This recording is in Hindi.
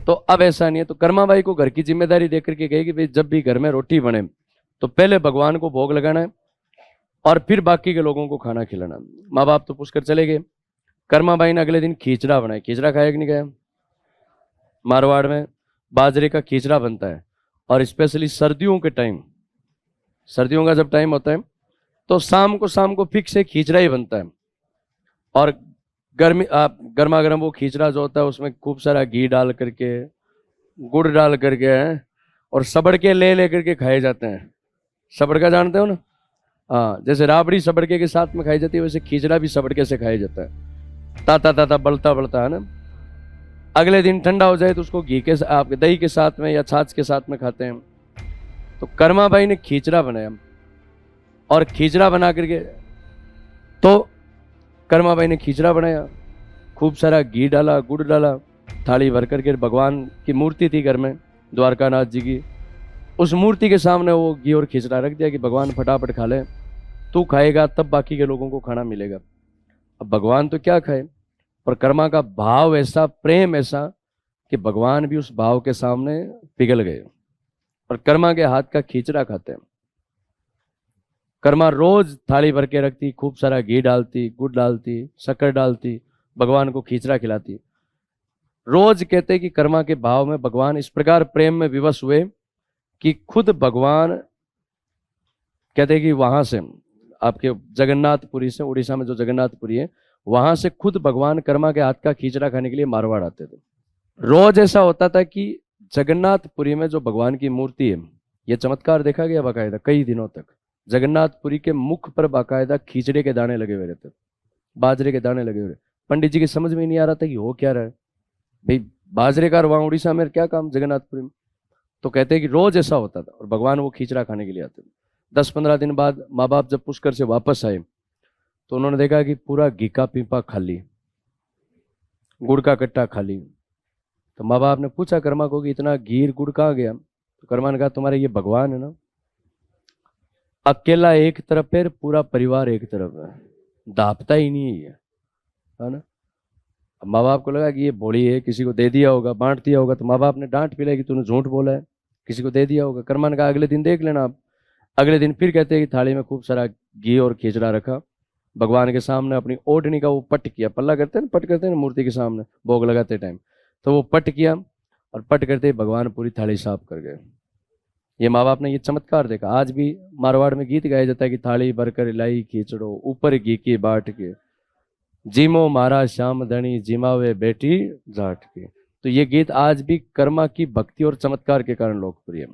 तो अब ऐसा नहीं है, तो कर्माबाई को घर की जिम्मेदारी देकर के गई कि भाई जब भी घर में रोटी बने तो पहले भगवान को भोग लगाना है और फिर बाकी के लोगों को खाना खिलाना। माँ बाप तो पूछकर चले गए। कर्माबाई ने अगले दिन खींचड़ा बनाया। खींचड़ा खाया कि नहीं खाया? मारवाड़ में बाजरे का खींचड़ा बनता है, और स्पेशली सर्दियों के टाइम, सर्दियों का जब टाइम होता है तो शाम को फिक्स से खींचड़ा ही बनता है। और गर्मा गर्म वो खींचड़ा जो होता है उसमें खूब सारा घी डाल करके, गुड़ डाल करके है, और सबड़के ले करके खाए जाते हैं। सबड़का जानते हो ना? हाँ, जैसे राबड़ी सबड़के के साथ में खाई जाती है, वैसे खींचड़ा भी सबड़के से खाया जाता है। ताता ताता बलता बलता है ना। अगले दिन ठंडा हो जाए तो उसको घी के आपके दही के साथ में या छाछ के साथ में खाते हैं। तो कर्माबाई ने खींचड़ा बनाया, और खींचड़ा बना करके, तो कर्माबाई ने खींचड़ा बनाया, खूब सारा घी डाला, गुड़ डाला, थाली भर करके, भगवान की मूर्ति थी घर में द्वारकानाथ जी की, उस मूर्ति के सामने वो घी और खींचड़ा रख दिया कि भगवान फटाफट खा ले, तू खाएगा तब बाकी के लोगों को खाना मिलेगा। अब भगवान तो क्या खाए, पर कर्मा का भाव ऐसा, प्रेम ऐसा कि भगवान भी उस भाव के सामने पिघल गए और कर्मा के हाथ का खींचड़ा खाते हैं। कर्मा रोज थाली भर के रखती, खूब सारा घी डालती, गुड़ डालती, शक्कर डालती, भगवान को खींचड़ा खिलाती। रोज कहते कि कर्मा के भाव में भगवान इस प्रकार प्रेम में विवश हुए कि खुद भगवान कहते कि वहां से, आपके जगन्नाथपुरी से, उड़ीसा में जो जगन्नाथपुरी है, वहां से खुद भगवान कर्मा के हाथ का खींचड़ा खाने के लिए मारवाड़ आते थे। रोज ऐसा होता था कि जगन्नाथपुरी में जो भगवान की मूर्ति है, यह चमत्कार देखा गया बाकायदा कई दिनों तक। जगन्नाथपुरी के मुख पर बाकायदा खींचड़े के दाने लगे हुए रहते, बाजरे के दाने लगे हुए। पंडित जी की समझ में नहीं आ रहा था कि हो क्या रहा है भाई, बाजरे का वहां उड़ीसा में क्या काम जगन्नाथपुरी में। तो कहते हैं कि रोज ऐसा होता था और भगवान वो खींचड़ा खाने के लिए आते थे। 10-15 दिन बाद माँ बाप जब पुष्कर से वापस आए तो उन्होंने देखा कि पूरा घी का पीपा खाली, गुड़ का कट्टा खाली। तो माँ बाप ने पूछा कर्मा को कि इतना घी गुड़ कहाँ गया? तो कर्मा ने कहा तुम्हारे ये भगवान है ना, अकेला एक तरफ है, पूरा परिवार एक तरफ है, दापता ही नहीं है ना। अब माँ बाप को लगा कि ये भोली है, किसी को दे दिया होगा, बांट दिया होगा। तो माँ बाप ने डांट पिलाई कि तूने झूठ बोला है, किसी को दे दिया होगा। कर्मा ने कहा अगले दिन देख लेना आप। अगले दिन फिर कहते हैं कि थाली में खूब सारा घी और खींचड़ा रखा, भगवान के सामने अपनी ओढ़नी का वो पट किया, पल्ला करते हैं ना, पट करते हैं ना मूर्ति के सामने भोग लगाते टाइम, तो वो पट किया, और पट करते ही भगवान पूरी थाली साफ कर गए। ये माँ बाप ने ये चमत्कार देखा। आज भी मारवाड़ में गीत गाया जाता है कि थाली भरकर लाई खींचड़ो, ऊपर घी की बाट के, जीमो मारा श्याम धनी, जिमावे बेटी जाट के। तो ये गीत आज भी कर्मा की भक्ति और चमत्कार के कारण लोकप्रिय है।